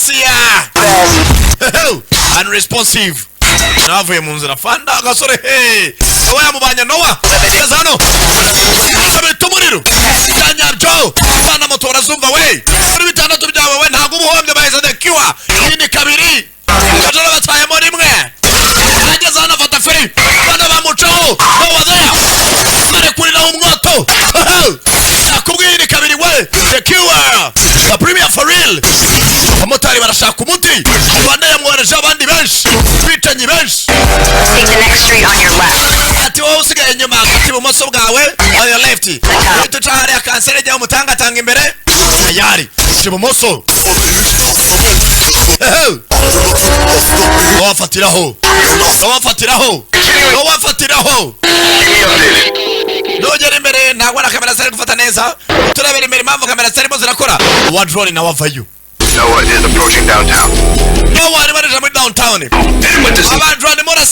gashya unresponsive navuye mu nzira fanda gasore Nowa yamubanye Nowa zano abita umuriro cyanyarjo bana moto barazumva we muri bitandatu byawe we ntago ubuhombye baheze the cure ibindi kabiri kajara bataye muri mwe ageze hano afata feri bana bamucaho Nowa there mare kurira umwoto nakubwiye ibindi kabiri we the cure the premier for real abamotari barashaka umuti Rwanda yamwohereje abandi benshi bitanyi benshi. Take the next street on your left. Ati wowe usigaye inyuma ati ibumoso bwawe on your left tucahari akansere jya umutanga tanga imbere ayari ibumoso wafatiraho nogera imbere ntabwo na kamera zari gufata neza turabera imbere impamvu kamera zarimo zirakora wa drone na wavayo. Noah is approaching downtown. Noah ari baje muri downtown. Aba drone mora